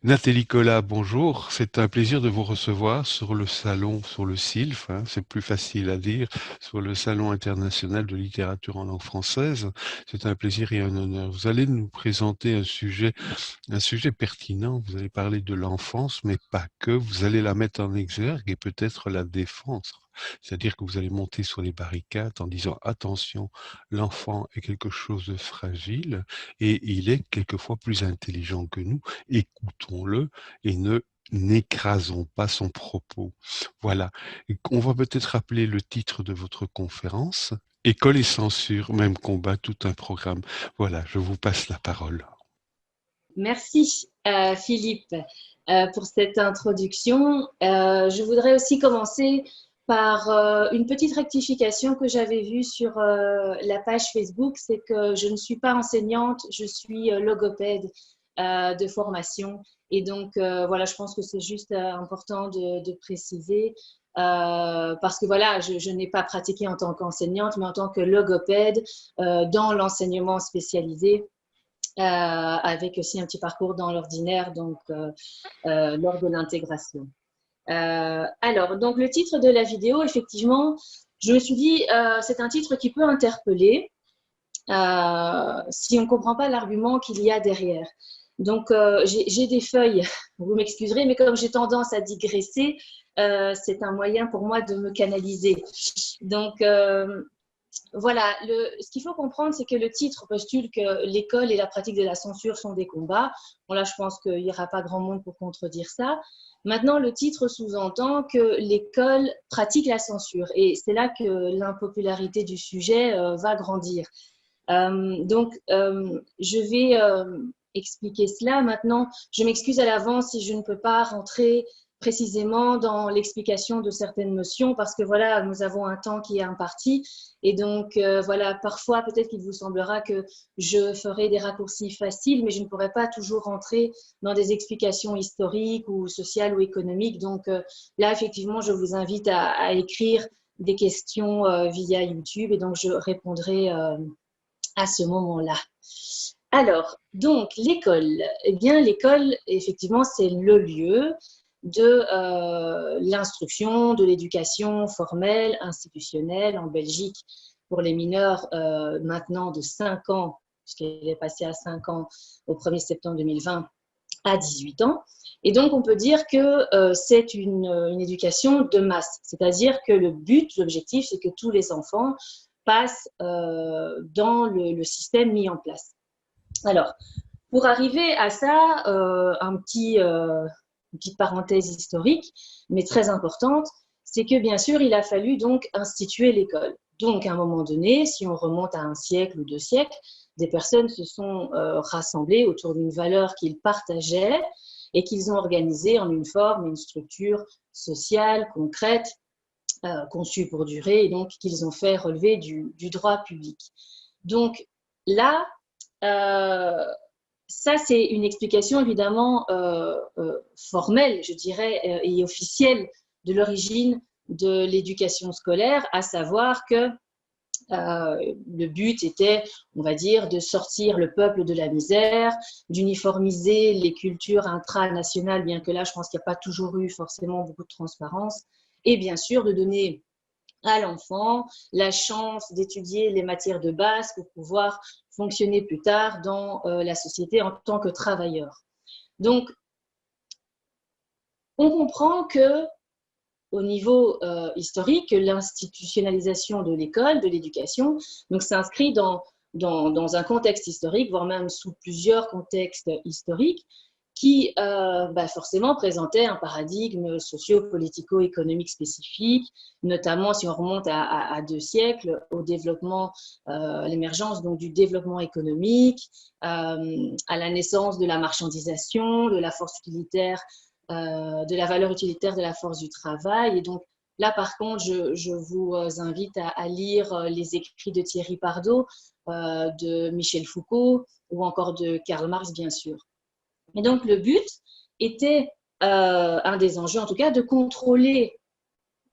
Nathalie Collat, bonjour. C'est un plaisir de vous recevoir sur le salon, sur le SILF, hein, c'est plus facile à dire, sur le Salon international de littérature en langue française. C'est un plaisir et un honneur. Vous allez nous présenter un sujet pertinent. Vous allez parler de l'enfance, mais pas que. Vous allez la mettre en exergue et peut-être la défendre. C'est-à-dire que vous allez monter sur les barricades en disant attention, l'enfant est quelque chose de fragile et il est quelquefois plus intelligent que nous. Écoutons-le et ne n'écrasons pas son propos. Voilà. On va peut-être rappeler le titre de votre conférence. École et censure, même combat, tout un programme. Voilà, je vous passe la parole. Merci Philippe pour cette introduction. Je voudrais aussi commencer par une petite rectification que j'avais vue sur la page Facebook, c'est que je ne suis pas enseignante, je suis logopède de formation. Et donc, voilà, je pense que c'est juste important de préciser parce que voilà, je n'ai pas pratiqué en tant qu'enseignante, mais en tant que logopède dans l'enseignement spécialisé avec aussi un petit parcours dans l'ordinaire, donc lors de l'intégration. Alors, donc le titre de la vidéo, effectivement, je me suis dit, c'est un titre qui peut interpeller si on ne comprend pas l'argument qu'il y a derrière. Donc, j'ai des feuilles, vous m'excuserez, mais comme j'ai tendance à digresser, c'est un moyen pour moi de me canaliser. Donc, voilà, ce qu'il faut comprendre, c'est que le titre postule que l'école et la pratique de la censure sont des combats. Bon, là, je pense qu'il n'y aura pas grand monde pour contredire ça. Maintenant, le titre sous-entend que l'école pratique la censure. Et c'est là que l'impopularité du sujet va grandir. Je vais expliquer cela. Maintenant, je m'excuse à l'avance si je ne peux pas rentrer précisément dans l'explication de certaines notions parce que voilà, nous avons un temps qui est imparti et donc voilà, parfois peut-être qu'il vous semblera que je ferai des raccourcis faciles, mais je ne pourrai pas toujours rentrer dans des explications historiques ou sociales ou économiques. Donc là, effectivement, je vous invite à écrire des questions via YouTube et donc je répondrai à ce moment-là. Alors, donc, l'école. Eh bien, l'école, effectivement, c'est le lieu de l'instruction, de l'éducation formelle, institutionnelle en Belgique pour les mineurs maintenant de 5 ans, puisqu'elle est passée à 5 ans au 1er septembre 2020, à 18 ans. Et donc, on peut dire que c'est une éducation de masse, c'est-à-dire que le but, l'objectif, c'est que tous les enfants passent dans le système mis en place. Alors, pour arriver à ça, une petite parenthèse historique, mais très importante, c'est que bien sûr, il a fallu donc instituer l'école. Donc, à un moment donné, si on remonte à un siècle ou 2 siècles, des personnes se sont rassemblées autour d'une valeur qu'ils partageaient et qu'ils ont organisée en une forme, une structure sociale, concrète, conçue pour durer, et donc qu'ils ont fait relever du droit public. Donc là, euh, ça, c'est une explication évidemment formelle, je dirais, et officielle de l'origine de l'éducation scolaire, à savoir que le but était, on va dire, de sortir le peuple de la misère, d'uniformiser les cultures intranationales, bien que là, je pense qu'il n'y a pas toujours eu forcément beaucoup de transparence, et bien sûr de donner à l'enfant la chance d'étudier les matières de base pour pouvoir fonctionner plus tard dans la société en tant que travailleur. Donc, on comprend que au niveau historique, l'institutionnalisation de l'école, de l'éducation, donc s'inscrit dans un contexte historique, voire même sous plusieurs contextes historiques, qui forcément présentait un paradigme socio-politico-économique spécifique, notamment si on remonte à 2 siècles, au développement, à l'émergence donc du développement économique, à la naissance de la marchandisation, de la force utilitaire, de la valeur utilitaire de la force du travail. Et donc là, par contre, je vous invite à lire les écrits de Thierry Pardo, de Michel Foucault ou encore de Karl Marx, bien sûr. Et donc, le but était, un des enjeux en tout cas, de contrôler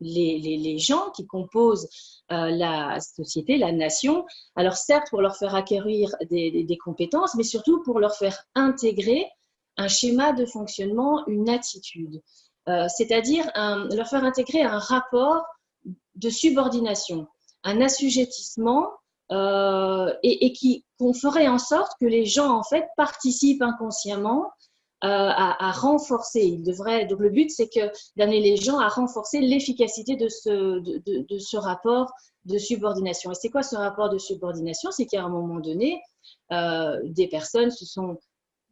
les gens qui composent la société, la nation. Alors certes, pour leur faire acquérir des compétences, mais surtout pour leur faire intégrer un schéma de fonctionnement, une attitude, c'est-à-dire leur faire intégrer un rapport de subordination, un assujettissement et qu'on ferait en sorte que les gens en fait participent inconsciemment à renforcer. Donc le but, c'est d'amener les gens à renforcer l'efficacité de ce rapport de subordination. Et c'est quoi ce rapport de subordination? C'est qu'à un moment donné, des personnes se sont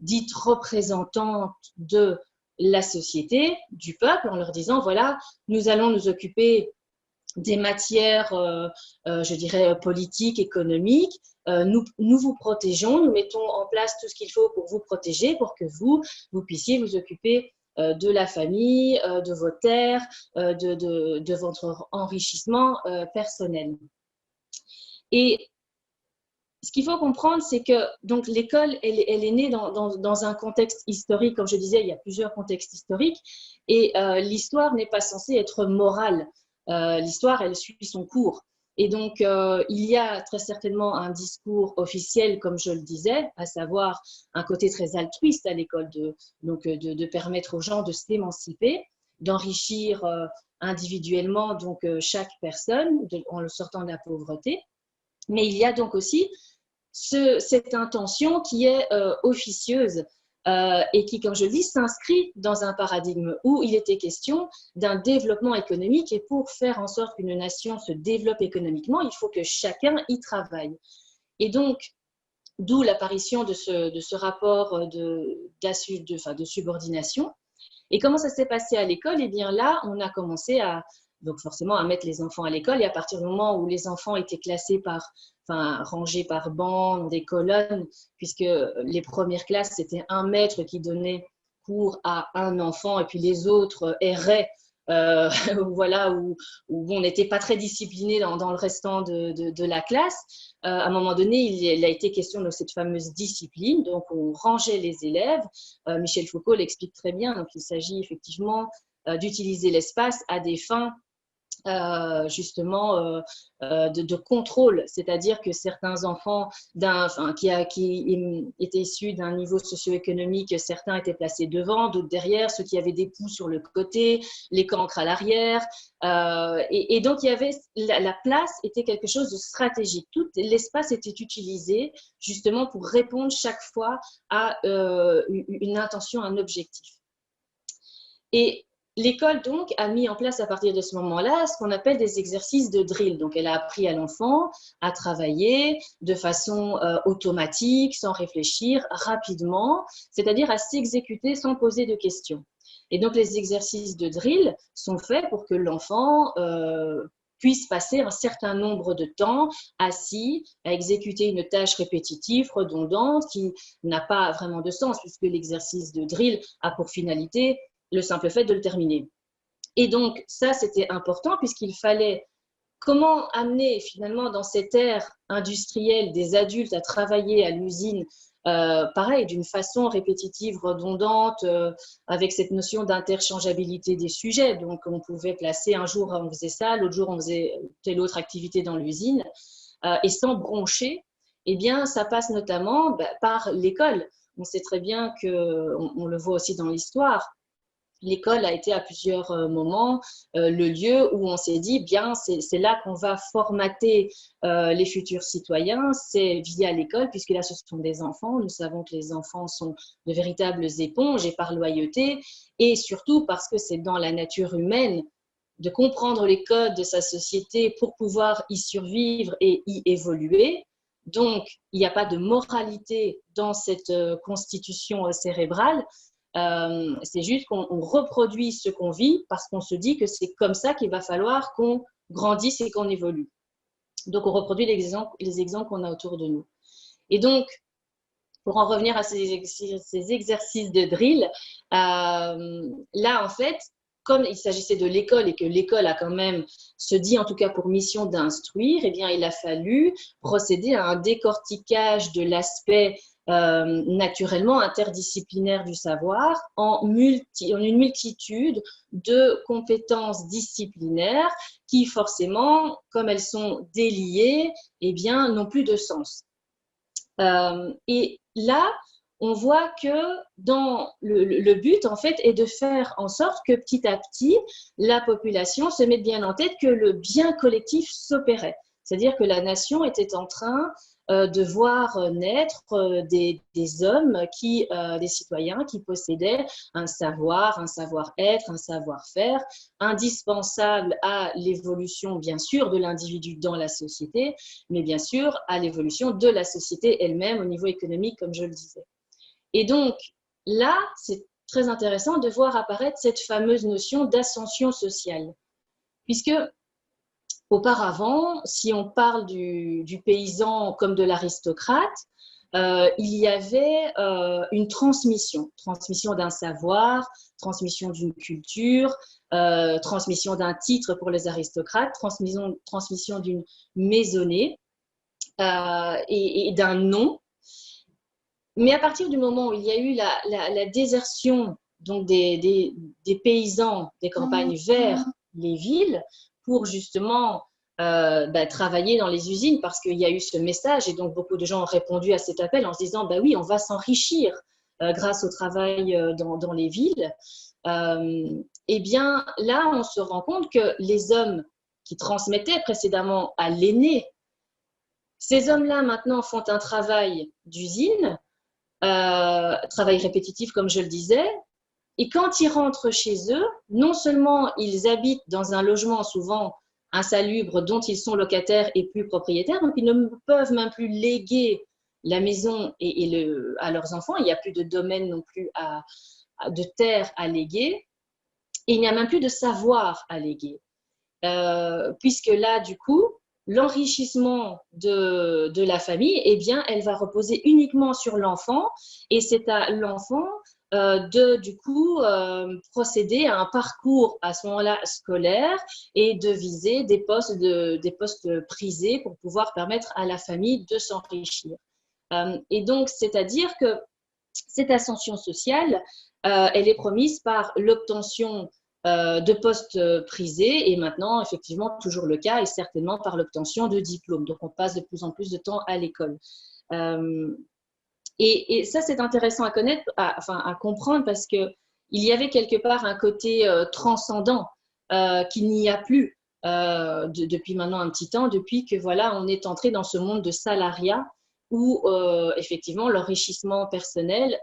dites représentantes de la société, du peuple, en leur disant, voilà, nous allons nous occuper des matières, je dirais, politiques, économiques. Nous vous protégeons, nous mettons en place tout ce qu'il faut pour vous protéger, pour que vous puissiez vous occuper de la famille, de vos terres, de votre enrichissement personnel. Et ce qu'il faut comprendre, c'est que donc l'école, elle est née dans un contexte historique. Comme je disais, il y a plusieurs contextes historiques. Et l'histoire n'est pas censée être morale. L'histoire, elle suit son cours. Et donc, il y a très certainement un discours officiel, comme je le disais, à savoir un côté très altruiste à l'école, de permettre aux gens de s'émanciper, d'enrichir individuellement donc chaque personne en le sortant de la pauvreté. Mais il y a donc aussi cette intention qui est officieuse et qui, comme je le dis, s'inscrit dans un paradigme où il était question d'un développement économique. Et pour faire en sorte qu'une nation se développe économiquement, il faut que chacun y travaille. Et donc, d'où l'apparition de ce rapport de subordination. Et comment ça s'est passé à l'école? Eh bien là, on a commencé donc forcément à mettre les enfants à l'école. Et à partir du moment où les enfants étaient classés rangés par bancs, dans des colonnes, puisque les premières classes, c'était un maître qui donnait cours à un enfant et puis les autres erraient. Voilà, où on n'était pas très discipliné dans le restant de la classe. À un moment donné, il a été question de cette fameuse discipline, donc on rangeait les élèves. Michel Foucault l'explique très bien, donc il s'agit effectivement d'utiliser l'espace à des fins justement de contrôle, c'est-à-dire que certains enfants qui étaient issus d'un niveau socio-économique, certains étaient placés devant, d'autres derrière, ceux qui avaient des poux sur le côté, les cancres à l'arrière, et donc il y avait la place était quelque chose de stratégique. Tout l'espace était utilisé justement pour répondre chaque fois à une intention, un objectif. Et l'école, donc, a mis en place à partir de ce moment-là ce qu'on appelle des exercices de drill. Donc, elle a appris à l'enfant à travailler de façon automatique, sans réfléchir, rapidement, c'est-à-dire à s'exécuter sans poser de questions. Et donc, les exercices de drill sont faits pour que l'enfant puisse passer un certain nombre de temps assis à exécuter une tâche répétitive, redondante, qui n'a pas vraiment de sens, puisque l'exercice de drill a pour finalité le simple fait de le terminer. Et donc, ça, c'était important puisqu'il fallait comment amener finalement dans cette ère industrielle des adultes à travailler à l'usine, pareil, d'une façon répétitive, redondante, avec cette notion d'interchangeabilité des sujets. Donc, on pouvait placer un jour, on faisait ça, l'autre jour, on faisait telle autre activité dans l'usine, et sans broncher, eh bien, ça passe notamment par l'école. On sait très bien on le voit aussi dans l'histoire, l'école a été à plusieurs moments le lieu où on s'est dit, bien, c'est là qu'on va formater les futurs citoyens, c'est via l'école, puisque là, ce sont des enfants. Nous savons que les enfants sont de véritables éponges et par loyauté, et surtout parce que c'est dans la nature humaine de comprendre les codes de sa société pour pouvoir y survivre et y évoluer. Donc, il n'y a pas de moralité dans cette constitution cérébrale. C'est juste qu'on reproduit ce qu'on vit parce qu'on se dit que c'est comme ça qu'il va falloir qu'on grandisse et qu'on évolue. Donc, on reproduit les exemples qu'on a autour de nous. Et donc, pour en revenir à ces exercices de drill, là, en fait, comme il s'agissait de l'école et que l'école a quand même se dit en tout cas pour mission d'instruire, eh bien, il a fallu procéder à un décortiquage de l'aspect naturellement interdisciplinaire du savoir en une multitude de compétences disciplinaires qui forcément, comme elles sont déliées, eh bien, n'ont plus de sens. Et là, on voit que dans le but, en fait, est de faire en sorte que petit à petit, la population se mette bien en tête que le bien collectif s'opérait. C'est-à-dire que la nation était en train de voir naître des hommes, des citoyens qui possédaient un savoir, un savoir-être, un savoir-faire, indispensable à l'évolution, bien sûr, de l'individu dans la société, mais bien sûr à l'évolution de la société elle-même au niveau économique, comme je le disais. Et donc, là, c'est très intéressant de voir apparaître cette fameuse notion d'ascension sociale. Puisque, auparavant, si on parle du paysan comme de l'aristocrate, il y avait une transmission d'un savoir, transmission d'une culture, transmission d'un titre pour les aristocrates, transmission d'une maisonnée et d'un nom. Mais à partir du moment où il y a eu la désertion donc des paysans des campagnes vers les villes pour justement travailler dans les usines, parce qu'il y a eu ce message et donc beaucoup de gens ont répondu à cet appel en se disant bah oui, on va s'enrichir grâce au travail dans les villes, eh bien là on se rend compte que les hommes qui transmettaient précédemment à l'aîné, ces hommes-là maintenant font un travail d'usine, travail répétitif comme je le disais, et quand ils rentrent chez eux, non seulement ils habitent dans un logement souvent insalubre dont ils sont locataires et plus propriétaires, donc ils ne peuvent même plus léguer la maison à leurs enfants, il n'y a plus de domaine non plus de terre à léguer, et il n'y a même plus de savoir à léguer. Puisque là, du coup, l'enrichissement de la famille, eh bien, elle va reposer uniquement sur l'enfant et c'est à l'enfant du coup, procéder à un parcours à ce moment-là scolaire et de viser des postes prisés pour pouvoir permettre à la famille de s'enrichir. Et donc, c'est-à-dire que cette ascension sociale, elle est promise par l'obtention de postes prisés et maintenant, effectivement, toujours le cas et certainement par l'obtention de diplômes. Donc, on passe de plus en plus de temps à l'école. Et ça, c'est intéressant à connaître, à comprendre parce qu'il y avait quelque part un côté transcendant qu'il n'y a plus depuis maintenant un petit temps, depuis que voilà, on est entré dans ce monde de salariat où effectivement l'enrichissement personnel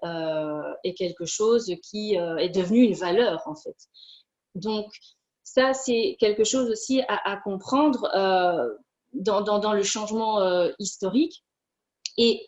est quelque chose qui est devenu une valeur en fait. Donc ça, c'est quelque chose aussi à comprendre dans le changement historique. Et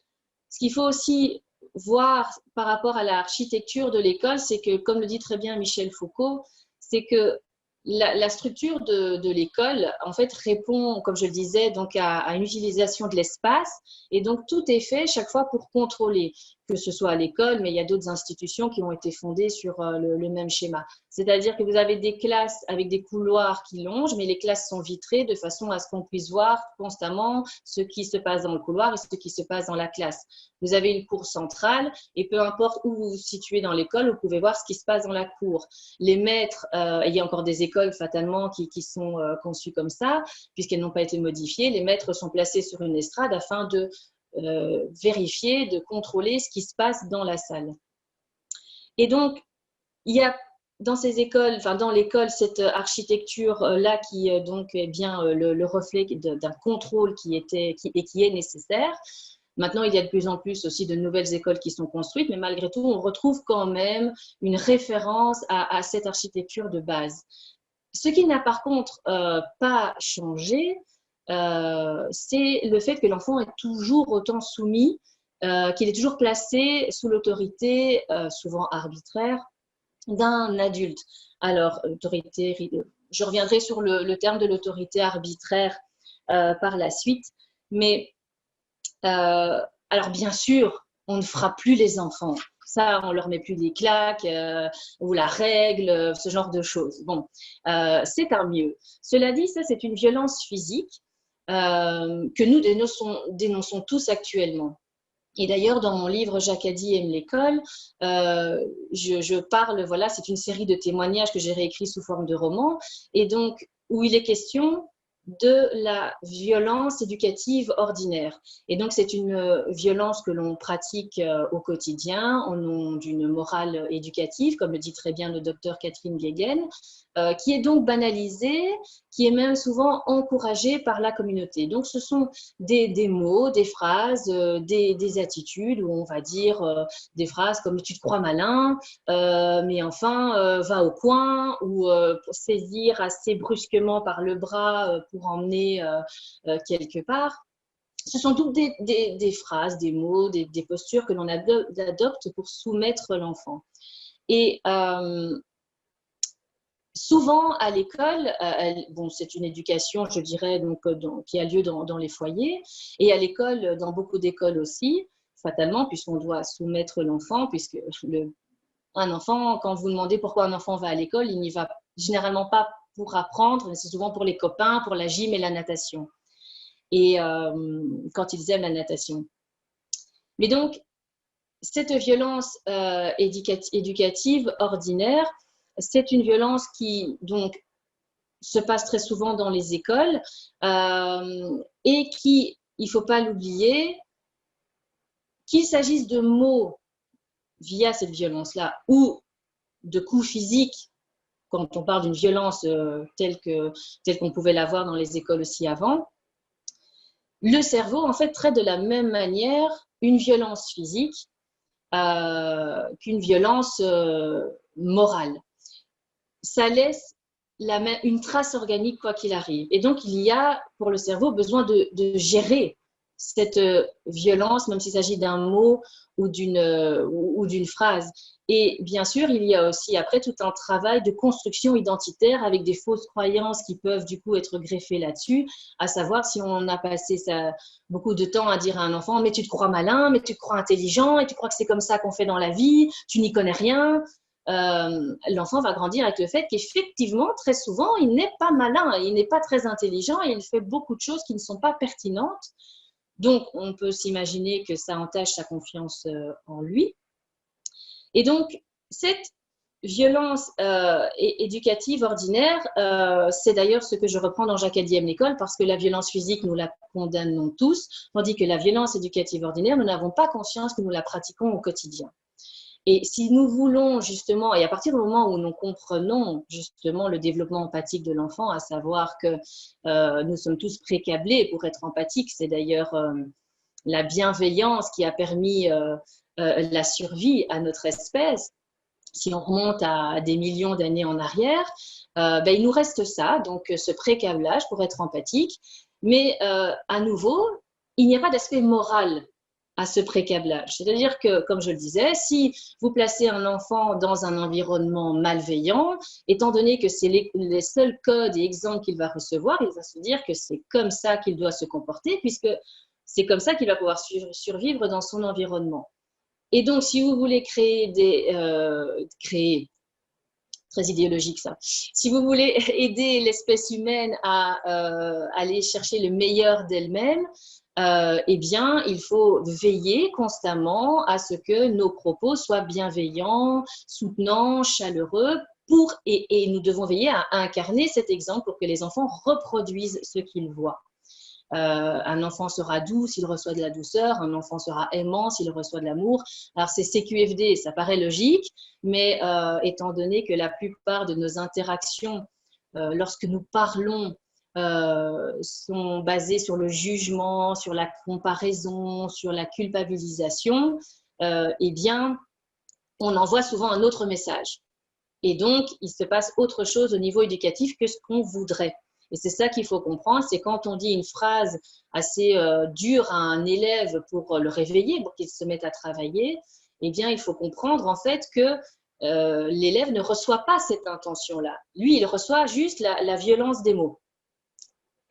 ce qu'il faut aussi voir par rapport à l'architecture de l'école, c'est que, comme le dit très bien Michel Foucault, c'est que la structure de l'école, en fait, répond, comme je le disais, donc à une utilisation de l'espace. Et donc, tout est fait chaque fois pour contrôler, que ce soit à l'école, mais il y a d'autres institutions qui ont été fondées sur le même schéma. C'est-à-dire que vous avez des classes avec des couloirs qui longent, mais les classes sont vitrées de façon à ce qu'on puisse voir constamment ce qui se passe dans le couloir et ce qui se passe dans la classe. Vous avez une cour centrale et peu importe où vous vous situez dans l'école, vous pouvez voir ce qui se passe dans la cour. Les maîtres, il y a encore des écoles fatalement qui sont conçues comme ça, puisqu'elles n'ont pas été modifiées. Les maîtres sont placés sur une estrade afin de vérifier, de contrôler ce qui se passe dans la salle. Et donc, il y a dans ces écoles, enfin dans l'école, cette architecture-là qui donc est bien le reflet d'un contrôle qui est nécessaire. Maintenant, il y a de plus en plus aussi de nouvelles écoles qui sont construites, mais malgré tout, on retrouve quand même une référence à cette architecture de base. Ce qui n'a par contre pas changé, c'est le fait que l'enfant est toujours autant soumis, qu'il est toujours placé sous l'autorité, souvent arbitraire, d'un adulte. Alors, autorité, je reviendrai sur le terme de l'autorité arbitraire par la suite, mais alors bien sûr, on ne frappe plus les enfants. Ça, on leur met plus des claques ou la règle, ce genre de choses. Bon, c'est un mieux. Cela dit, ça, c'est une violence physique que nous dénonçons tous actuellement. Et d'ailleurs, dans mon livre Jacadi aime l'école, je parle, voilà, c'est une série de témoignages que j'ai réécrits sous forme de roman, et donc où il est question de la violence éducative ordinaire. Et donc, c'est une violence que l'on pratique au quotidien au nom d'une morale éducative, comme le dit très bien le docteur Catherine Guéguen, qui est donc banalisée, qui est même souvent encouragée par la communauté. Donc, ce sont des mots, des phrases, des attitudes où on va dire des phrases comme « tu te crois malin », mais enfin, va au coin, ou pour saisir assez brusquement par le bras pour emmener quelque part. Ce sont toutes des phrases, des mots, des postures que l'on adopte pour soumettre l'enfant. Et souvent à l'école, bon, c'est une éducation, je dirais, donc, qui a lieu dans les foyers, et à l'école, dans beaucoup d'écoles aussi, fatalement, puisqu'on doit soumettre l'enfant, puisque un enfant, quand vous demandez pourquoi un enfant va à l'école, il n'y va généralement pas pour apprendre, mais c'est souvent pour les copains, pour la gym et la natation. Et quand ils aiment la natation. Mais donc, cette violence éducative ordinaire, c'est une violence qui donc se passe très souvent dans les écoles et qui, il ne faut pas l'oublier, qu'il s'agisse de mots via cette violence-là ou de coups physiques, quand on parle d'une violence telle qu'on pouvait l'avoir dans les écoles aussi avant, le cerveau en fait traite de la même manière une violence physique qu'une violence morale. Ça laisse une trace organique quoi qu'il arrive. Et donc, il y a pour le cerveau besoin de gérer cette violence, même s'il s'agit d'un mot ou d'une phrase. Et bien sûr, il y a aussi après tout un travail de construction identitaire avec des fausses croyances qui peuvent du coup être greffées là-dessus, à savoir si on a passé beaucoup de temps à dire à un enfant « mais tu te crois malin, mais tu te crois intelligent, et tu crois que c'est comme ça qu'on fait dans la vie, tu n'y connais rien ». L'enfant va grandir avec le fait qu'effectivement, très souvent, il n'est pas malin, il n'est pas très intelligent et il fait beaucoup de choses qui ne sont pas pertinentes. Donc, on peut s'imaginer que ça entache sa confiance en lui. Et donc, cette violence éducative ordinaire, c'est d'ailleurs ce que je reprends dans Jacques Adième l'école, parce que la violence physique, nous la condamnons tous, tandis que la violence éducative ordinaire, nous n'avons pas conscience que nous la pratiquons au quotidien. Et si nous voulons justement, et à partir du moment où nous comprenons justement le développement empathique de l'enfant, à savoir que nous sommes tous précablés pour être empathiques, c'est d'ailleurs la bienveillance qui a permis la survie à notre espèce, si on remonte à des millions d'années en arrière, il nous reste ça, donc ce précablage pour être empathique, mais à nouveau, il n'y a pas d'aspect moral à ce précablage. C'est-à-dire que, comme je le disais, si vous placez un enfant dans un environnement malveillant, étant donné que c'est les seuls codes et exemples qu'il va recevoir, il va se dire que c'est comme ça qu'il doit se comporter, puisque c'est comme ça qu'il va pouvoir survivre dans son environnement. Et donc, si vous voulez créer très idéologique ça. Si vous voulez aider l'espèce humaine à aller chercher le meilleur d'elle-même, eh bien, il faut veiller constamment à ce que nos propos soient bienveillants, soutenants, chaleureux, et nous devons veiller à incarner cet exemple pour que les enfants reproduisent ce qu'ils voient. Un enfant sera doux s'il reçoit de la douceur, un enfant sera aimant s'il reçoit de l'amour. Alors c'est CQFD, ça paraît logique, mais étant donné que la plupart de nos interactions, lorsque nous parlons, sont basées sur le jugement, sur la comparaison, sur la culpabilisation, eh bien, on envoie souvent un autre message. Et donc, il se passe autre chose au niveau éducatif que ce qu'on voudrait. Et c'est ça qu'il faut comprendre, c'est quand on dit une phrase assez dure à un élève pour le réveiller, pour qu'il se mette à travailler, eh bien, il faut comprendre en fait que l'élève ne reçoit pas cette intention-là. Lui, il reçoit juste la violence des mots,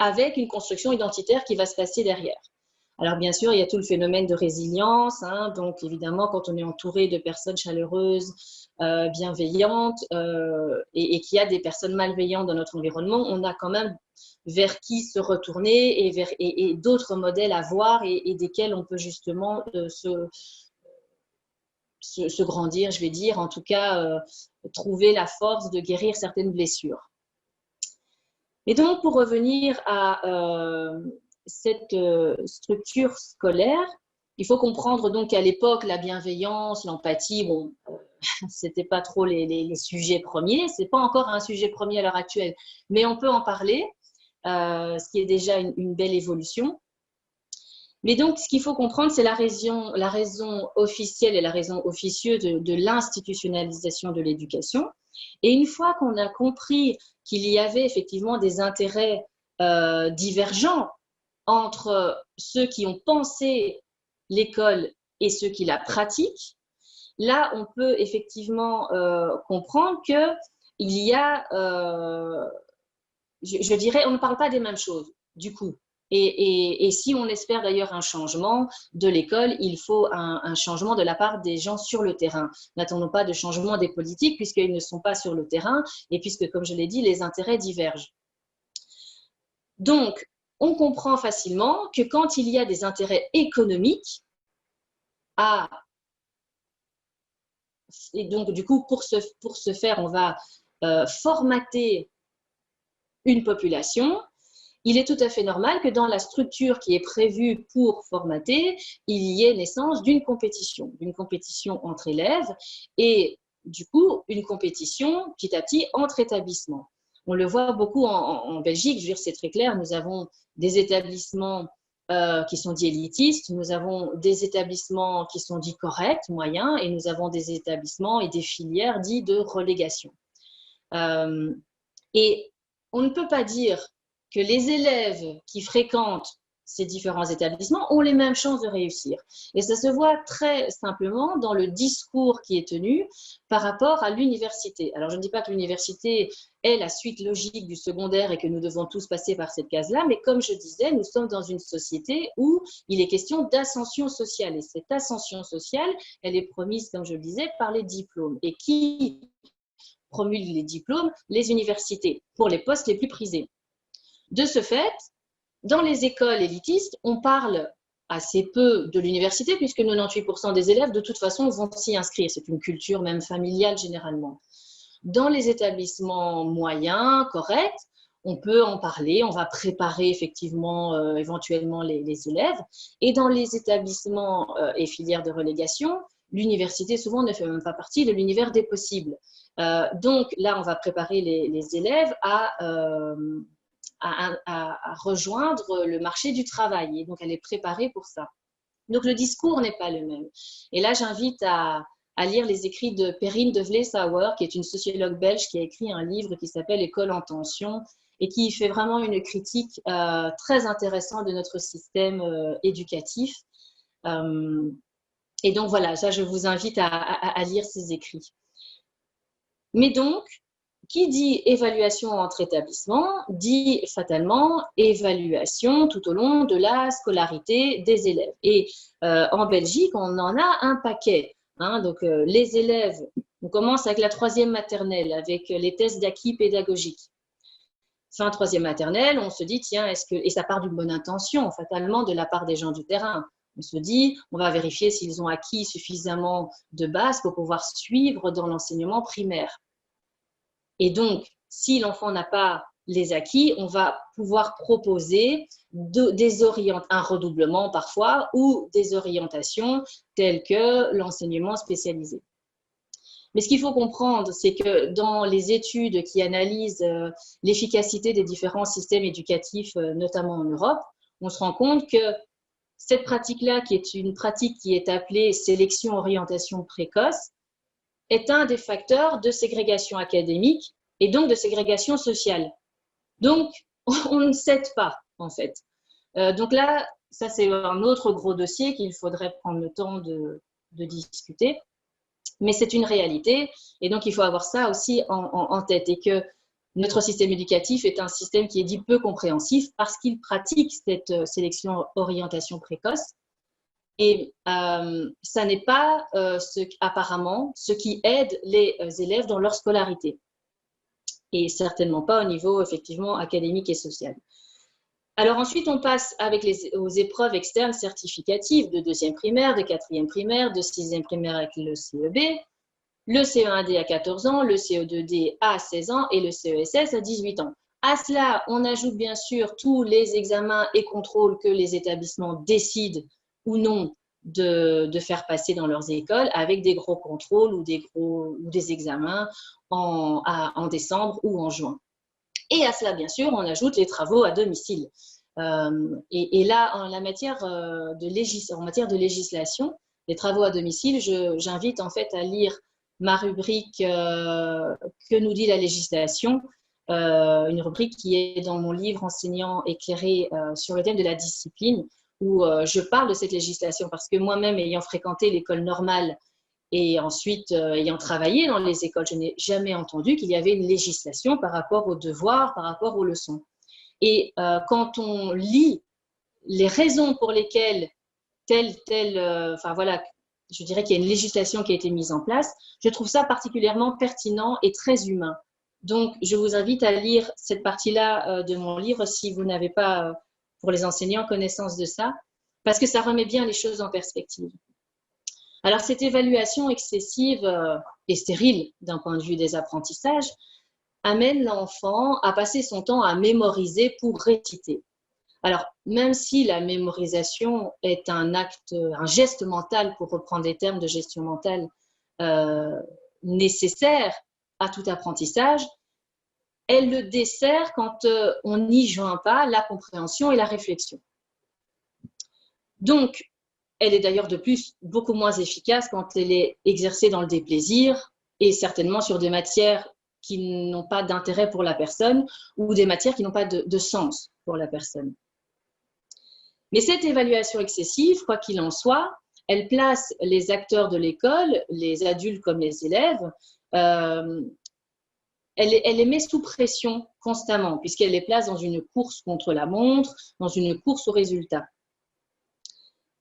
avec une construction identitaire qui va se passer derrière. Alors bien sûr, il y a tout le phénomène de résilience, hein, donc évidemment quand on est entouré de personnes chaleureuses, bienveillantes et qu'il y a des personnes malveillantes dans notre environnement, on a quand même vers qui se retourner et d'autres modèles à voir et desquels on peut justement se grandir, je vais dire, en tout cas trouver la force de guérir certaines blessures. Et donc, pour revenir à cette structure scolaire, il faut comprendre donc qu'à l'époque, la bienveillance, l'empathie, bon, c'était pas trop les sujets premiers. C'est pas encore un sujet premier à l'heure actuelle, mais on peut en parler, ce qui est déjà une belle évolution. Mais donc, ce qu'il faut comprendre, c'est la raison officielle et la raison officieuse de l'institutionnalisation de l'éducation. Et une fois qu'on a compris qu'il y avait effectivement des intérêts divergents entre ceux qui ont pensé l'école et ceux qui la pratiquent, là, on peut effectivement comprendre qu'il y a, je dirais, on ne parle pas des mêmes choses, du coup. Et si on espère d'ailleurs un changement de l'école, il faut un changement de la part des gens sur le terrain. N'attendons pas de changement des politiques puisqu'ils ne sont pas sur le terrain et puisque, comme je l'ai dit, les intérêts divergent. Donc, on comprend facilement que quand il y a des intérêts économiques, et donc du coup, pour ce faire, on va formater une population. Il est tout à fait normal que dans la structure qui est prévue pour formater, il y ait naissance d'une compétition entre élèves et du coup une compétition petit à petit entre établissements. On le voit beaucoup en Belgique, je veux dire, c'est très clair, nous avons des établissements qui sont dits élitistes, nous avons des établissements qui sont dits corrects, moyens, et nous avons des établissements et des filières dits de relégation. Et on ne peut pas dire que les élèves qui fréquentent ces différents établissements ont les mêmes chances de réussir. Et ça se voit très simplement dans le discours qui est tenu par rapport à l'université. Alors, je ne dis pas que l'université est la suite logique du secondaire et que nous devons tous passer par cette case-là, mais comme je disais, nous sommes dans une société où il est question d'ascension sociale. Et cette ascension sociale, elle est promise, comme je le disais, par les diplômes. Et qui promulgue les diplômes? Les universités, pour les postes les plus prisés. De ce fait, dans les écoles élitistes, on parle assez peu de l'université puisque 98% des élèves, de toute façon, vont s'y inscrire. C'est une culture même familiale généralement. Dans les établissements moyens, corrects, on peut en parler, on va préparer effectivement éventuellement les élèves. Et dans les établissements et filières de relégation, l'université souvent ne fait même pas partie de l'univers des possibles. Donc là, on va préparer les élèves à rejoindre le marché du travail et donc à les préparer pour ça. Donc le discours n'est pas le même. Et là, j'invite à lire les écrits de Perrine de Vleesauer, qui est une sociologue belge qui a écrit un livre qui s'appelle École en tension et qui fait vraiment une critique très intéressante de notre système éducatif. Et donc voilà, ça, je vous invite à lire ces écrits. Mais donc, qui dit évaluation entre établissements dit fatalement évaluation tout au long de la scolarité des élèves. Et en Belgique, on en a un paquet. Hein, donc, les élèves, on commence avec la 3e maternelle, avec les tests d'acquis pédagogiques. Fin 3e maternelle, on se dit, tiens, et ça part d'une bonne intention, fatalement, de la part des gens du terrain. On se dit, on va vérifier s'ils ont acquis suffisamment de bases pour pouvoir suivre dans l'enseignement primaire. Et donc, si l'enfant n'a pas les acquis, on va pouvoir proposer un redoublement parfois ou des orientations telles que l'enseignement spécialisé. Mais ce qu'il faut comprendre, c'est que dans les études qui analysent l'efficacité des différents systèmes éducatifs, notamment en Europe, on se rend compte que cette pratique-là, qui est une pratique qui est appelée sélection-orientation précoce, est un des facteurs de ségrégation académique et donc de ségrégation sociale. Donc, on ne cède pas, en fait. Donc là, ça, c'est un autre gros dossier qu'il faudrait prendre le temps de discuter. Mais c'est une réalité. Et donc, il faut avoir ça aussi en tête. Et que notre système éducatif est un système qui est dit peu compréhensif parce qu'il pratique cette sélection-orientation précoce. Et ça n'est pas apparemment ce qui aide les élèves dans leur scolarité. Et certainement pas au niveau effectivement académique et social. Alors ensuite, on passe aux épreuves externes certificatives de 2e primaire, de 4e primaire, de 6e primaire avec le CEB, le CE1D à 14 ans, le CE2D à 16 ans et le CESS à 18 ans. À cela, on ajoute bien sûr tous les examens et contrôles que les établissements décident ou non de faire passer dans leurs écoles, avec des gros contrôles ou des examens en décembre ou en juin. Et à cela, bien sûr, on ajoute les travaux à domicile. Et là, en matière de législation, les travaux à domicile, j'invite en fait à lire ma rubrique Que nous dit la législation, une rubrique qui est dans mon livre Enseignant éclairé sur le thème de la discipline, où je parle de cette législation parce que moi-même, ayant fréquenté l'école normale et ensuite ayant travaillé dans les écoles, je n'ai jamais entendu qu'il y avait une législation par rapport aux devoirs, par rapport aux leçons. Et quand on lit les raisons pour lesquelles enfin voilà, je dirais qu'il y a une législation qui a été mise en place, je trouve ça particulièrement pertinent et très humain. Donc, je vous invite à lire cette partie-là de mon livre si vous n'avez pas, pour les enseignants, connaissance de ça, parce que ça remet bien les choses en perspective. Alors, cette évaluation excessive et stérile d'un point de vue des apprentissages amène l'enfant à passer son temps à mémoriser pour réciter. Alors, même si la mémorisation est un geste mental, pour reprendre les termes de gestion mentale, nécessaire à tout apprentissage, elle le dessert quand on n'y joint pas la compréhension et la réflexion. Donc, elle est d'ailleurs de plus beaucoup moins efficace quand elle est exercée dans le déplaisir et certainement sur des matières qui n'ont pas d'intérêt pour la personne ou des matières qui n'ont pas de sens pour la personne. Mais cette évaluation excessive, quoi qu'il en soit, elle place les acteurs de l'école, les adultes comme les élèves, elle les met sous pression constamment, puisqu'elle les place dans une course contre la montre, dans une course aux résultats.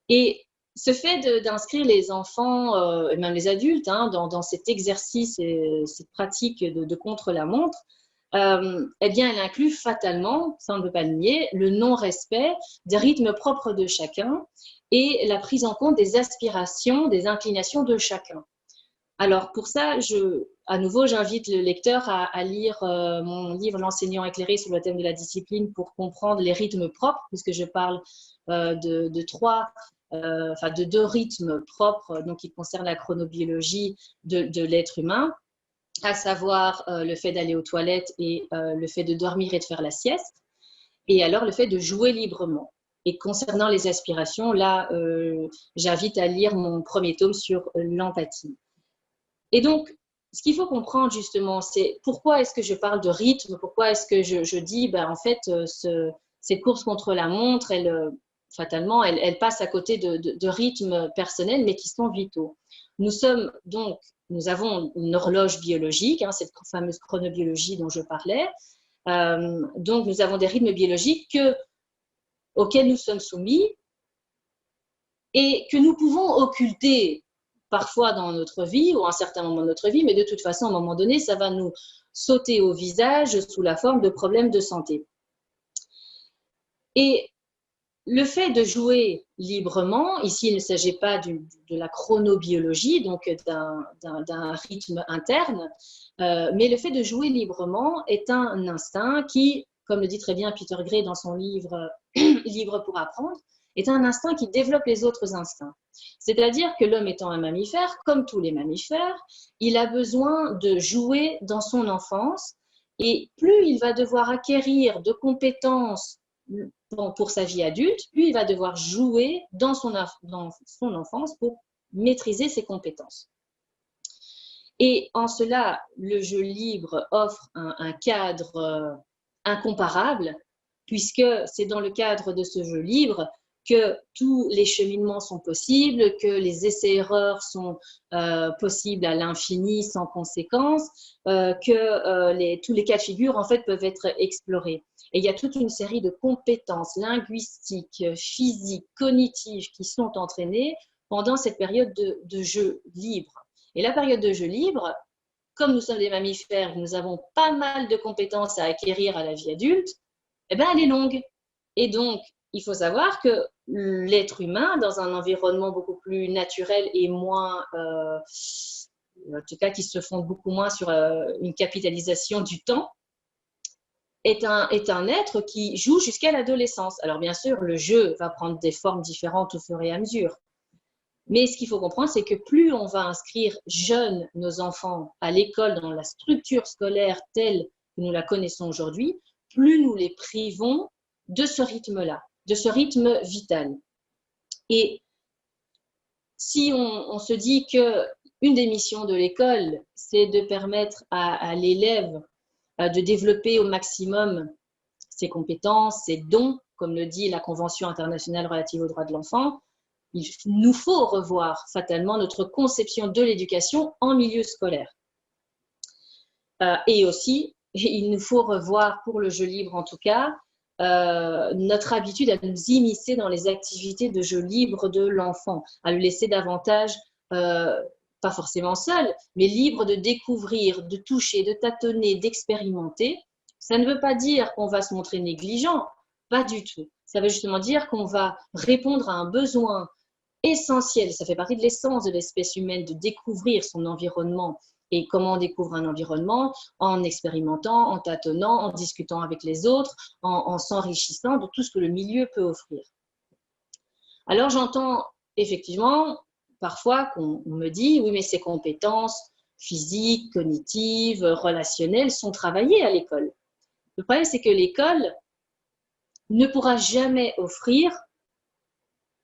Et ce fait d'inscrire les enfants, et même les adultes, dans cet exercice et cette pratique de contre-la-montre, eh bien, elle inclut fatalement, ça on ne peut pas le nier, le non-respect des rythmes propres de chacun et la prise en compte des aspirations, des inclinations de chacun. Alors, pour ça, à nouveau, j'invite le lecteur à lire mon livre L'enseignant éclairé sur le thème de la discipline pour comprendre les rythmes propres, puisque je parle de deux rythmes propres, donc qui concernent la chronobiologie de l'être humain, à savoir le fait d'aller aux toilettes et le fait de dormir et de faire la sieste, et alors le fait de jouer librement. Et concernant les aspirations, là, j'invite à lire mon premier tome sur l'empathie. Et donc, ce qu'il faut comprendre justement, c'est pourquoi est-ce que je parle de rythme, pourquoi est-ce que je dis, en fait, cette course contre la montre, fatalement, elle passe à côté de rythmes personnels, mais qui sont vitaux. Nous avons une horloge biologique, cette fameuse chronobiologie dont je parlais. Donc, nous avons des rythmes biologiques auxquels nous sommes soumis et que nous pouvons occulter parfois dans notre vie ou à un certain moment de notre vie, mais de toute façon, à un moment donné, ça va nous sauter au visage sous la forme de problèmes de santé. Et le fait de jouer librement, ici il ne s'agit pas de la chronobiologie, donc d'un rythme interne, mais le fait de jouer librement est un instinct qui, comme le dit très bien Peter Gray dans son livre Libre pour apprendre, est un instinct qui développe les autres instincts. C'est-à-dire que l'homme étant un mammifère, comme tous les mammifères, il a besoin de jouer dans son enfance et plus il va devoir acquérir de compétences pour sa vie adulte, plus il va devoir jouer dans son enfance pour maîtriser ses compétences. Et en cela, le jeu libre offre un cadre incomparable, puisque c'est dans le cadre de ce jeu libre que tous les cheminements sont possibles, que les essais-erreurs sont possibles à l'infini sans conséquence, que tous les cas de figure en fait peuvent être explorés. Et il y a toute une série de compétences linguistiques, physiques, cognitives qui sont entraînées pendant cette période de jeu libre. Et la période de jeu libre, comme nous sommes des mammifères, nous avons pas mal de compétences à acquérir à la vie adulte, elle est longue. Et donc, il faut savoir que l'être humain, dans un environnement beaucoup plus naturel et moins, en tout cas qui se fonde beaucoup moins sur une capitalisation du temps, est un être qui joue jusqu'à l'adolescence. Alors bien sûr, le jeu va prendre des formes différentes au fur et à mesure. Mais ce qu'il faut comprendre, c'est que plus on va inscrire jeunes nos enfants à l'école, dans la structure scolaire telle que nous la connaissons aujourd'hui, plus nous les privons de ce rythme-là, de ce rythme vital. Et si on se dit qu'une des missions de l'école, c'est de permettre à l'élève de développer au maximum ses compétences, ses dons, comme le dit la Convention internationale relative aux droits de l'enfant, il nous faut revoir fatalement notre conception de l'éducation en milieu scolaire. Et aussi, il nous faut revoir, pour le jeu libre en tout cas, notre habitude à nous immiscer dans les activités de jeu libre de l'enfant, à le laisser davantage, pas forcément seul, mais libre de découvrir, de toucher, de tâtonner, d'expérimenter. Ça ne veut pas dire qu'on va se montrer négligent, pas du tout. Ça veut justement dire qu'on va répondre à un besoin essentiel, ça fait partie de l'essence de l'espèce humaine, de découvrir son environnement. Et comment on découvre un environnement? En expérimentant, en tâtonnant, en discutant avec les autres, en s'enrichissant de tout ce que le milieu peut offrir. Alors j'entends effectivement parfois qu'on me dit, oui mais ces compétences physiques, cognitives, relationnelles sont travaillées à l'école. Le problème c'est que l'école ne pourra jamais offrir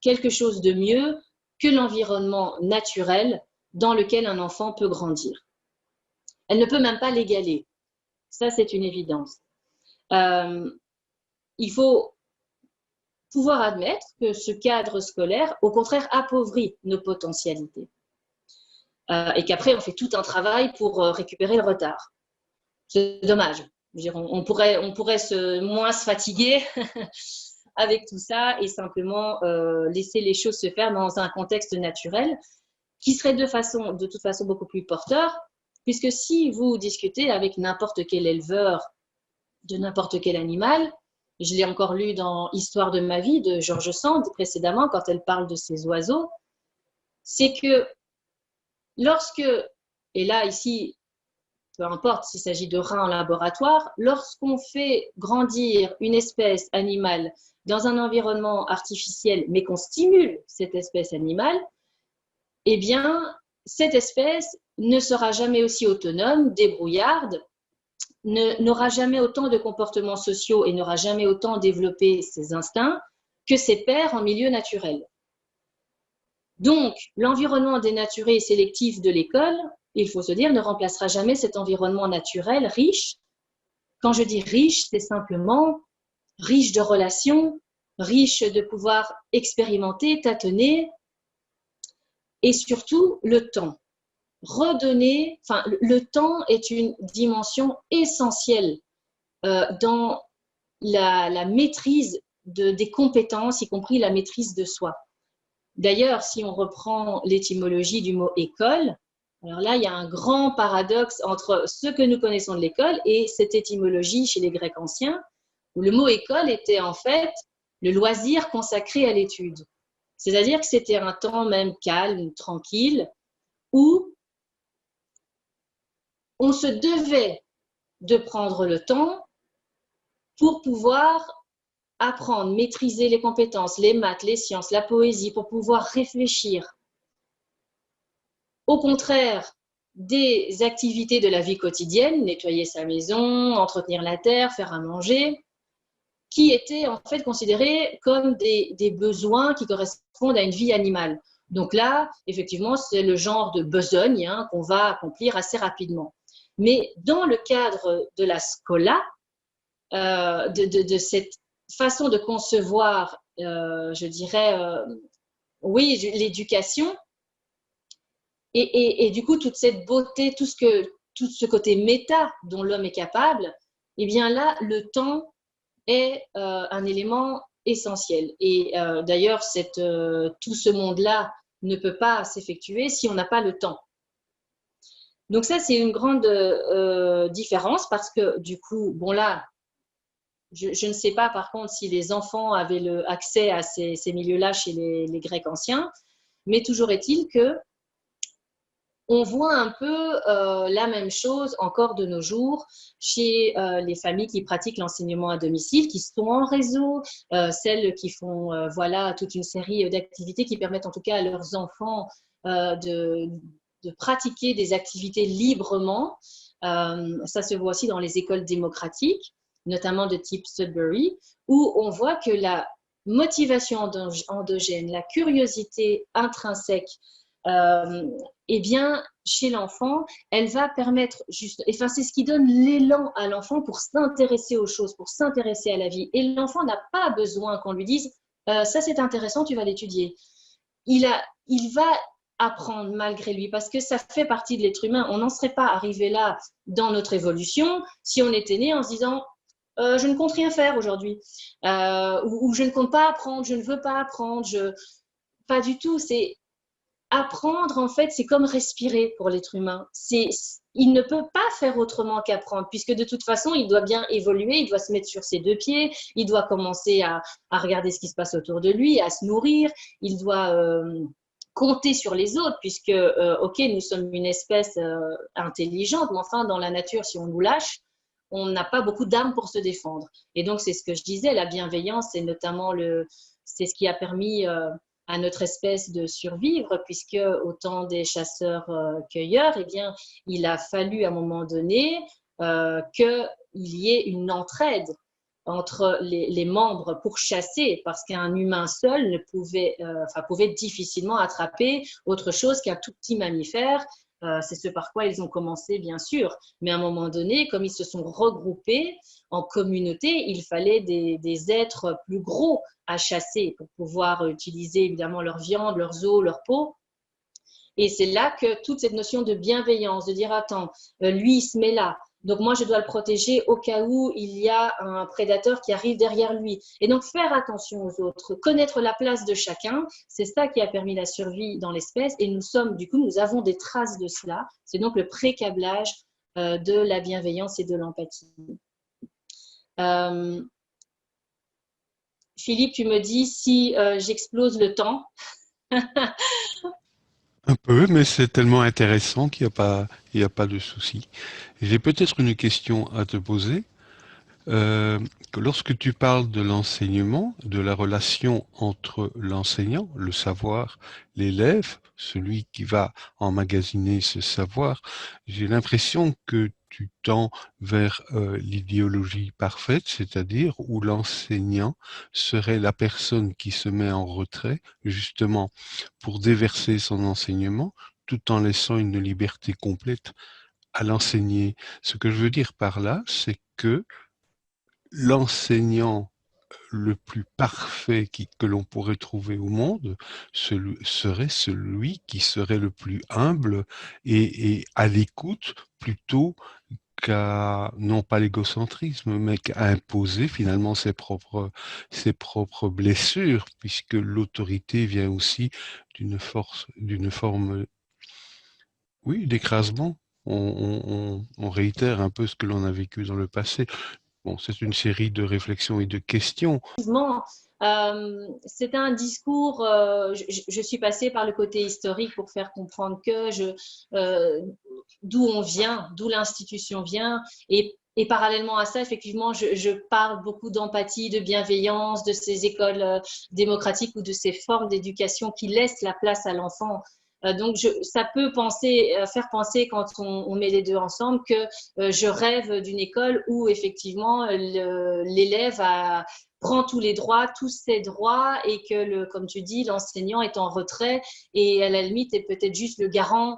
quelque chose de mieux que l'environnement naturel dans lequel un enfant peut grandir. Elle ne peut même pas l'égaler. Ça, c'est une évidence. Il faut pouvoir admettre que ce cadre scolaire, au contraire, appauvrit nos potentialités. Et qu'après, on fait tout un travail pour récupérer le retard. C'est dommage. On pourrait moins se fatiguer avec tout ça et simplement laisser les choses se faire dans un contexte naturel qui serait de toute façon beaucoup plus porteur, puisque si vous discutez avec n'importe quel éleveur de n'importe quel animal, je l'ai encore lu dans Histoire de ma vie de George Sand précédemment quand elle parle de ces oiseaux, c'est que lorsque, et là ici, peu importe s'il s'agit de rats en laboratoire, lorsqu'on fait grandir une espèce animale dans un environnement artificiel, mais qu'on stimule cette espèce animale, eh bien, cette espèce ne sera jamais aussi autonome, débrouillarde, n'aura jamais autant de comportements sociaux et n'aura jamais autant développé ses instincts que ses pairs en milieu naturel. Donc, l'environnement dénaturé et sélectif de l'école, il faut se dire, ne remplacera jamais cet environnement naturel riche. Quand je dis riche, c'est simplement riche de relations, riche de pouvoir expérimenter, tâtonner, et surtout le temps. Redonner, enfin, le temps est une dimension essentielle dans la maîtrise des compétences, y compris la maîtrise de soi. D'ailleurs, si on reprend l'étymologie du mot école, alors là, il y a un grand paradoxe entre ce que nous connaissons de l'école et cette étymologie chez les Grecs anciens, où le mot école était en fait le loisir consacré à l'étude. C'est-à-dire que c'était un temps même calme, tranquille, où on se devait de prendre le temps pour pouvoir apprendre, maîtriser les compétences, les maths, les sciences, la poésie, pour pouvoir réfléchir. Au contraire des activités de la vie quotidienne, nettoyer sa maison, entretenir la terre, faire à manger, qui étaient en fait considérés comme des besoins qui correspondent à une vie animale. Donc là, effectivement, c'est le genre de besogne qu'on va accomplir assez rapidement. Mais dans le cadre de la scola, de cette façon de concevoir, je dirais, oui, l'éducation, et du coup, toute cette beauté, tout ce côté méta dont l'homme est capable, eh bien là, le temps est un élément essentiel. Et d'ailleurs, tout ce monde-là ne peut pas s'effectuer si on n'a pas le temps. Donc ça, c'est une grande différence parce que du coup, bon là, je ne sais pas par contre si les enfants avaient accès à ces milieux-là chez les Grecs anciens, mais toujours est-il que on voit un peu la même chose encore de nos jours chez les familles qui pratiquent l'enseignement à domicile, qui sont en réseau, celles qui font voilà, toute une série d'activités qui permettent en tout cas à leurs enfants de pratiquer des activités librement. Ça se voit aussi dans les écoles démocratiques, notamment de type Sudbury, où on voit que la motivation endogène, la curiosité intrinsèque, eh bien, chez l'enfant, elle va permettre juste, enfin, c'est ce qui donne l'élan à l'enfant pour s'intéresser aux choses, pour s'intéresser à la vie. Et l'enfant n'a pas besoin qu'on lui dise ça c'est intéressant, tu vas l'étudier. Il va apprendre malgré lui parce que ça fait partie de l'être humain. On n'en serait pas arrivé là dans notre évolution si on était né en se disant je ne compte rien faire aujourd'hui ou je ne compte pas apprendre, je ne veux pas apprendre. Pas du tout. C'est apprendre, en fait, c'est comme respirer pour l'être humain. Il ne peut pas faire autrement qu'apprendre, puisque de toute façon, il doit bien évoluer, il doit se mettre sur ses deux pieds, il doit commencer à regarder ce qui se passe autour de lui, à se nourrir, il doit compter sur les autres, puisque, ok, nous sommes une espèce intelligente, mais enfin, dans la nature, si on nous lâche, on n'a pas beaucoup d'armes pour se défendre. Et donc, c'est ce que je disais, la bienveillance, c'est notamment c'est ce qui a permis à notre espèce de survivre, puisque au temps des chasseurs-cueilleurs, eh bien, il a fallu à un moment donné qu'il y ait une entraide entre les membres pour chasser, parce qu'un humain seul pouvait difficilement attraper autre chose qu'un tout petit mammifère. C'est ce par quoi ils ont commencé, bien sûr. Mais à un moment donné, comme ils se sont regroupés en communauté, il fallait des êtres plus gros à chasser pour pouvoir utiliser évidemment leur viande, leurs os, leur peau. Et c'est là que toute cette notion de bienveillance, de dire attends, lui il se met là, donc moi je dois le protéger au cas où il y a un prédateur qui arrive derrière lui. Et donc faire attention aux autres, connaître la place de chacun, c'est ça qui a permis la survie dans l'espèce. Et nous avons des traces de cela. C'est donc le pré-câblage de la bienveillance et de l'empathie. Philippe, tu me dis si j'explose le temps. Un peu, mais c'est tellement intéressant qu'il y a pas de souci. J'ai peut-être une question à te poser. Que lorsque tu parles de l'enseignement, de la relation entre l'enseignant, le savoir, l'élève, celui qui va emmagasiner ce savoir, j'ai l'impression que tu tends vers l'idéologie parfaite, c'est-à-dire où l'enseignant serait la personne qui se met en retrait, justement, pour déverser son enseignement, tout en laissant une liberté complète à l'enseigner. Ce que je veux dire par là, c'est que l'enseignant le plus parfait que l'on pourrait trouver au monde serait celui qui serait le plus humble et à l'écoute plutôt qu'à, non pas l'égocentrisme, mais qu'à imposer finalement ses propres blessures, puisque l'autorité vient aussi d'une forme, oui, d'écrasement. On réitère un peu ce que l'on a vécu dans le passé. Bon, c'est une série de réflexions et de questions. C'est un discours, je suis passée par le côté historique pour faire comprendre d'où on vient, d'où l'institution vient. Et parallèlement à ça, effectivement, je parle beaucoup d'empathie, de bienveillance, de ces écoles démocratiques ou de ces formes d'éducation qui laissent la place à l'enfant. Donc, ça peut faire penser quand on met les deux ensemble que je rêve d'une école où effectivement l'élève prend tous les droits, tous ses droits et que, comme tu dis, l'enseignant est en retrait et à la limite est peut-être juste le garant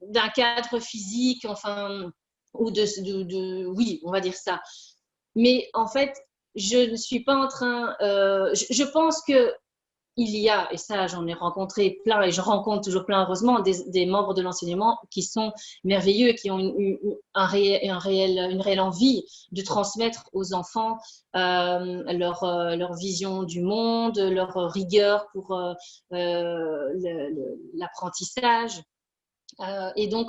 d'un cadre physique, enfin, ou oui, on va dire ça. Mais en fait, je ne suis pas en train. Je pense que il y a, et ça j'en ai rencontré plein, et je rencontre toujours plein heureusement, des membres de l'enseignement qui sont merveilleux, qui ont une réelle envie de transmettre aux enfants leur vision du monde, leur rigueur pour l'apprentissage. Et donc,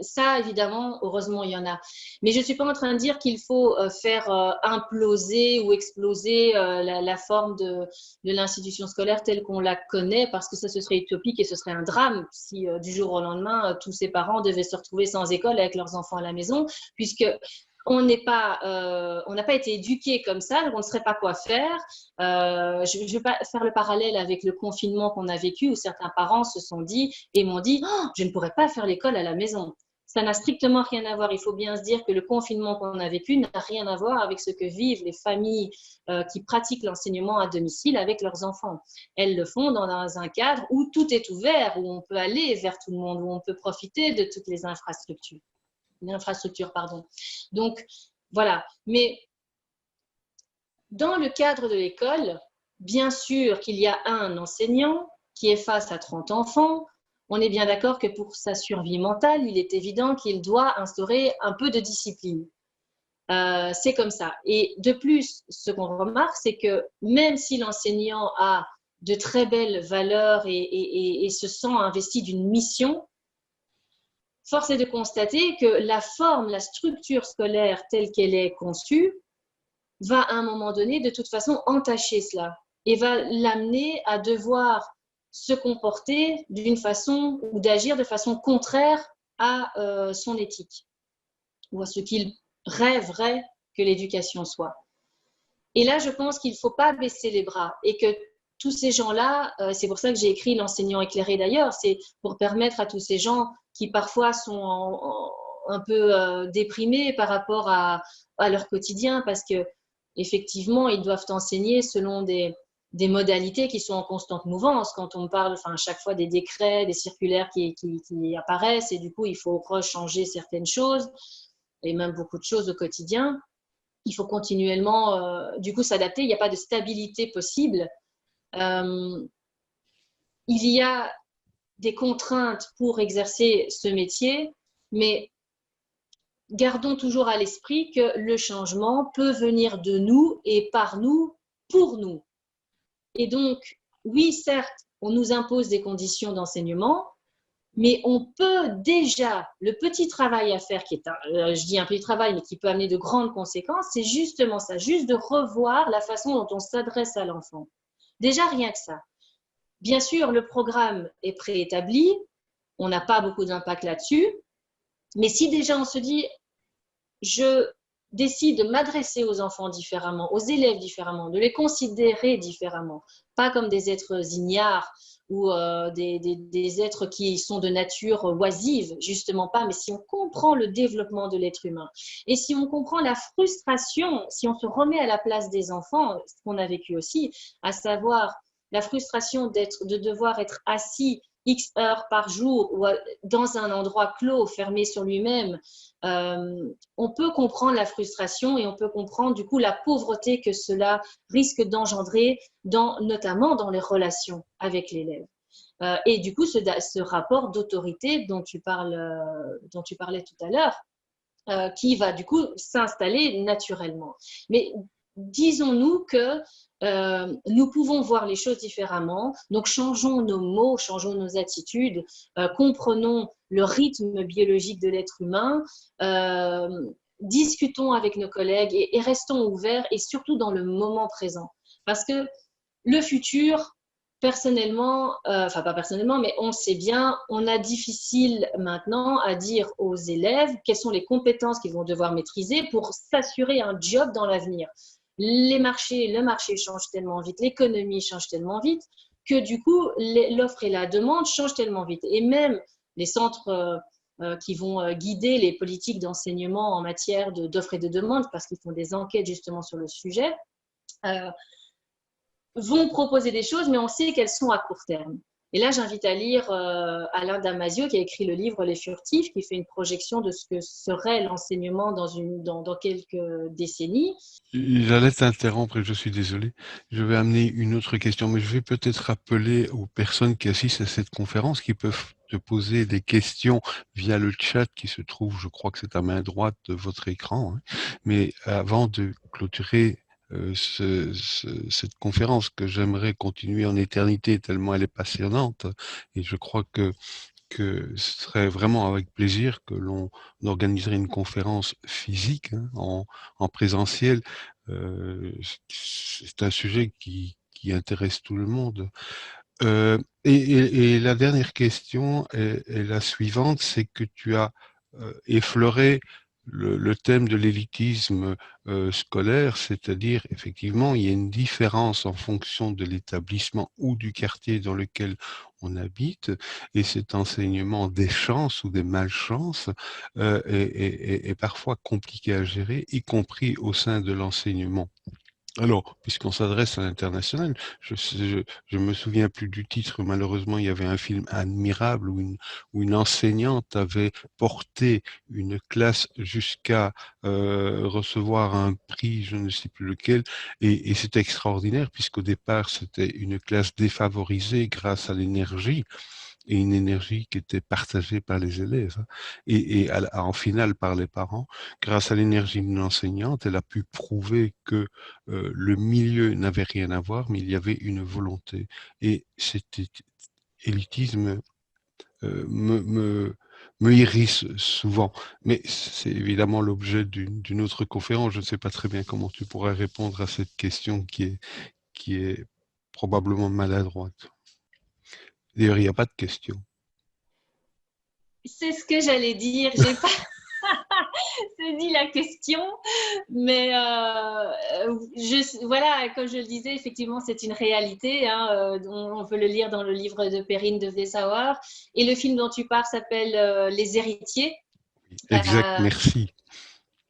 ça, évidemment, heureusement, il y en a. Mais je ne suis pas en train de dire qu'il faut faire imploser ou exploser la forme de l'institution scolaire telle qu'on la connaît, parce que ça, ce serait utopique et ce serait un drame si du jour au lendemain, tous ces parents devaient se retrouver sans école avec leurs enfants à la maison, puisque on n'a pas été éduqués comme ça, donc on ne saurait pas quoi faire. Je ne vais pas faire le parallèle avec le confinement qu'on a vécu, où certains parents se sont dit et m'ont dit oh, je ne pourrais pas faire l'école à la maison. Ça n'a strictement rien à voir. Il faut bien se dire que le confinement qu'on a vécu n'a rien à voir avec ce que vivent les familles qui pratiquent l'enseignement à domicile avec leurs enfants. Elles le font dans un cadre où tout est ouvert, où on peut aller vers tout le monde, où on peut profiter de toutes les infrastructures. Pardon. Donc, voilà. Mais dans le cadre de l'école, bien sûr qu'il y a un enseignant qui est face à 30 enfants. On est bien d'accord que pour sa survie mentale, il est évident qu'il doit instaurer un peu de discipline. C'est comme ça. Et de plus, ce qu'on remarque, c'est que même si l'enseignant a de très belles valeurs et se sent investi d'une mission, force est de constater que la forme, la structure scolaire telle qu'elle est conçue va à un moment donné de toute façon entacher cela et va l'amener à devoir se comporter d'une façon ou d'agir de façon contraire à son éthique ou à ce qu'il rêverait que l'éducation soit. Et là, je pense qu'il ne faut pas baisser les bras et que tous ces gens-là, c'est pour ça que j'ai écrit l'enseignant éclairé d'ailleurs, c'est pour permettre à tous ces gens qui parfois sont un peu déprimés par rapport à leur quotidien, parce que effectivement, ils doivent enseigner selon des modalités qui sont en constante mouvance. Quand on parle, enfin, chaque fois des décrets, des circulaires qui apparaissent, et du coup, il faut rechanger certaines choses, et même beaucoup de choses au quotidien. Il faut continuellement, du coup, s'adapter. Il n'y a pas de stabilité possible. Il y a des contraintes pour exercer ce métier, mais gardons toujours à l'esprit que le changement peut venir de nous et par nous, pour nous. Et donc, oui, certes, on nous impose des conditions d'enseignement, mais on peut déjà, le petit travail à faire, qui est je dis un petit travail, mais qui peut amener de grandes conséquences, c'est justement ça, juste de revoir la façon dont on s'adresse à l'enfant. Déjà, rien que ça. Bien sûr, le programme est préétabli, on n'a pas beaucoup d'impact là-dessus, mais si déjà on se dit, je décide de m'adresser aux enfants différemment, aux élèves différemment, de les considérer différemment, pas comme des êtres ignares ou des êtres qui sont de nature oisive, justement pas, mais si on comprend le développement de l'être humain et si on comprend la frustration, si on se remet à la place des enfants, ce qu'on a vécu aussi, à savoir la frustration de devoir être assis X heures par jour ou dans un endroit clos, fermé sur lui-même, on peut comprendre la frustration et on peut comprendre du coup la pauvreté que cela risque d'engendrer, notamment dans les relations avec l'élève. Et du coup, ce rapport d'autorité dont tu parlais tout à l'heure, qui va du coup s'installer naturellement. Mais disons-nous que nous pouvons voir les choses différemment, donc changeons nos mots, changeons nos attitudes, comprenons le rythme biologique de l'être humain, discutons avec nos collègues et restons ouverts et surtout dans le moment présent. Parce que le futur, personnellement, enfin pas personnellement, mais on sait bien, on a difficile maintenant à dire aux élèves quelles sont les compétences qu'ils vont devoir maîtriser pour s'assurer un job dans l'avenir. Le marché change tellement vite, l'économie change tellement vite que du coup, l'offre et la demande changent tellement vite. Et même les centres qui vont guider les politiques d'enseignement en matière d'offres et de demande, parce qu'ils font des enquêtes justement sur le sujet, vont proposer des choses, mais on sait qu'elles sont à court terme. Et là, j'invite à lire Alain Damasio, qui a écrit le livre Les Furtifs, qui fait une projection de ce que serait l'enseignement dans quelques décennies. J'allais t'interrompre et je suis désolé. Je vais amener une autre question, mais je vais peut-être rappeler aux personnes qui assistent à cette conférence qui peuvent te poser des questions via le chat qui se trouve, je crois que c'est à main droite de votre écran. Hein. Mais avant de clôturer cette conférence que j'aimerais continuer en éternité tellement elle est passionnante, et je crois que que ce serait vraiment avec plaisir que l'on organiserait une conférence physique, hein, en présentiel. C'est un sujet qui intéresse tout le monde. Et la dernière question est la suivante, c'est que tu as effleuré le thème de l'élitisme scolaire, c'est-à-dire effectivement il y a une différence en fonction de l'établissement ou du quartier dans lequel on habite, et cet enseignement des chances ou des malchances est parfois compliqué à gérer, y compris au sein de l'enseignement. Alors, puisqu'on s'adresse à l'international, je me souviens plus du titre. Malheureusement, il y avait un film admirable où une enseignante avait porté une classe jusqu'à recevoir un prix, je ne sais plus lequel, et c'était extraordinaire puisqu'au départ, c'était une classe défavorisée grâce à l'énergie et une énergie qui était partagée par les élèves, hein, en finale par les parents. Grâce à l'énergie d'une enseignante, elle a pu prouver que le milieu n'avait rien à voir, mais il y avait une volonté. Et cet élitisme me hérisse souvent. Mais c'est évidemment l'objet d'une autre conférence. Je ne sais pas très bien comment tu pourrais répondre à cette question qui est probablement maladroite. D'ailleurs, il n'y a pas de question. C'est ce que j'allais dire. J'ai pas saisi la question, mais voilà, comme je le disais, effectivement, c'est une réalité, hein, on peut le lire dans le livre de Perrine de Dessauer. Et le film dont tu parles s'appelle Les Héritiers. Exact, Euh, merci.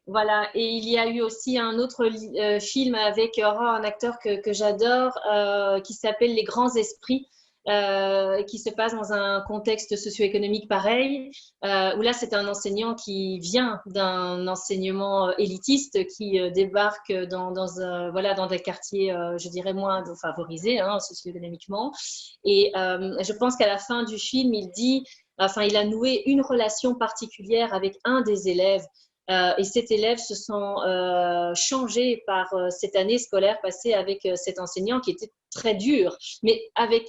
voilà, et il y a eu aussi un autre film avec un acteur que j'adore qui s'appelle Les Grands Esprits, qui se passe dans un contexte socio-économique pareil, où là c'est un enseignant qui vient d'un enseignement élitiste, qui débarque voilà, dans des quartiers, je dirais, moins favorisés, hein, socio-économiquement. Et je pense qu'à la fin du film, il a noué une relation particulière avec un des élèves. Et cet élève se sent changé par cette année scolaire passée avec cet enseignant qui était très dur, mais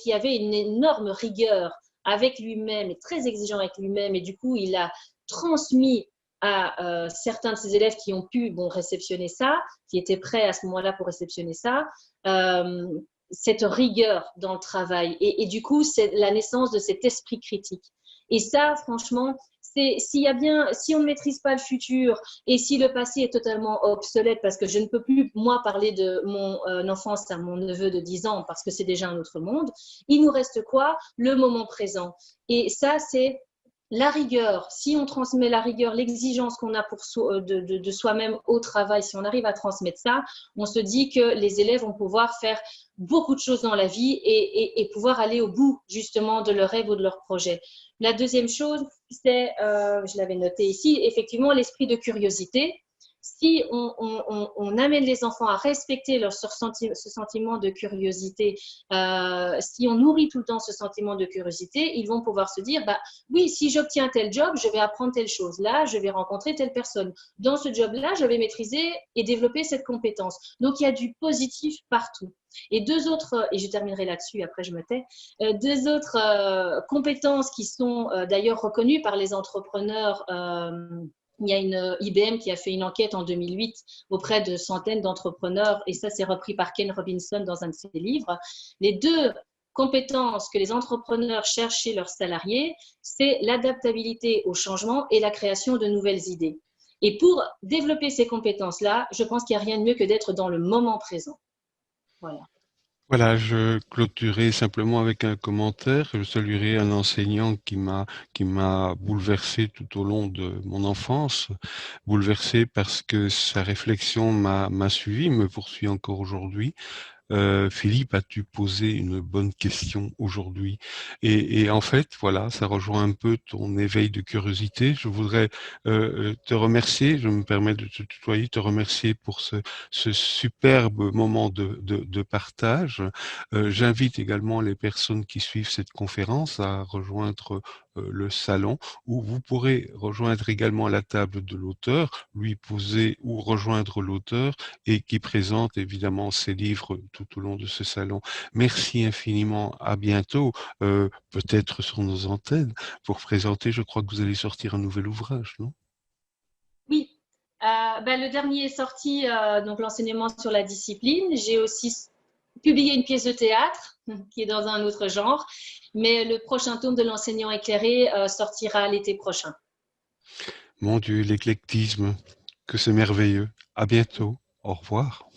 qui avait une énorme rigueur avec lui-même et très exigeant avec lui-même. Et du coup, il a transmis à certains de ses élèves qui ont pu réceptionner ça, qui étaient prêts à ce moment-là pour réceptionner ça, euh, cette rigueur dans le travail. Et du coup, c'est la naissance de cet esprit critique. Et ça, franchement, si on ne maîtrise pas le futur et si le passé est totalement obsolète, parce que je ne peux plus, moi, parler de mon enfance à mon neveu de 10 ans, parce que c'est déjà un autre monde, il nous reste quoi? Le moment présent. Et ça, c'est la rigueur. Si on transmet la rigueur, l'exigence qu'on a de soi-même au travail, si on arrive à transmettre ça, on se dit que les élèves vont pouvoir faire beaucoup de choses dans la vie et pouvoir aller au bout justement de leur rêve ou de leur projet. La deuxième chose, c'est, je l'avais noté ici, effectivement l'esprit de curiosité. Si on amène les enfants à respecter ce sentiment de curiosité, si on nourrit tout le temps ce sentiment de curiosité, ils vont pouvoir se dire, bah oui, si j'obtiens tel job, je vais apprendre telle chose. Là, je vais rencontrer telle personne. Dans ce job-là, je vais maîtriser et développer cette compétence. Donc, il y a du positif partout. Et et je terminerai là-dessus, après je me tais, deux autres compétences qui sont d'ailleurs reconnues par les entrepreneurs. Il y a une IBM qui a fait une enquête en 2008 auprès de centaines d'entrepreneurs, et ça c'est repris par Ken Robinson dans un de ses livres. Les deux compétences que les entrepreneurs cherchent chez leurs salariés, c'est l'adaptabilité au changement et la création de nouvelles idées. Et pour développer ces compétences-là, je pense qu'il n'y a rien de mieux que d'être dans le moment présent. Voilà. Voilà, je clôturerai simplement avec un commentaire. Je saluerai un enseignant qui m'a bouleversé tout au long de mon enfance, bouleversé parce que sa réflexion m'a suivi, me poursuit encore aujourd'hui. Philippe, as-tu posé une bonne question aujourd'hui? Et en fait, voilà, ça rejoint un peu ton éveil de curiosité. Je voudrais te remercier, je me permets de te tutoyer, te remercier pour ce superbe moment de partage. J'invite également les personnes qui suivent cette conférence à rejoindre le salon, où vous pourrez rejoindre également la table de l'auteur, lui poser ou rejoindre l'auteur et qui présente évidemment ses livres tout au long de ce salon. Merci infiniment, à bientôt, peut-être sur nos antennes, pour présenter, je crois que vous allez sortir un nouvel ouvrage, non? Oui, le dernier est sorti, donc l'enseignement sur la discipline. J'ai aussi publié une pièce de théâtre qui est dans un autre genre, mais le prochain tome de l'enseignant éclairé sortira l'été prochain. Mon Dieu, l'éclectisme, que c'est merveilleux. À bientôt. Au revoir.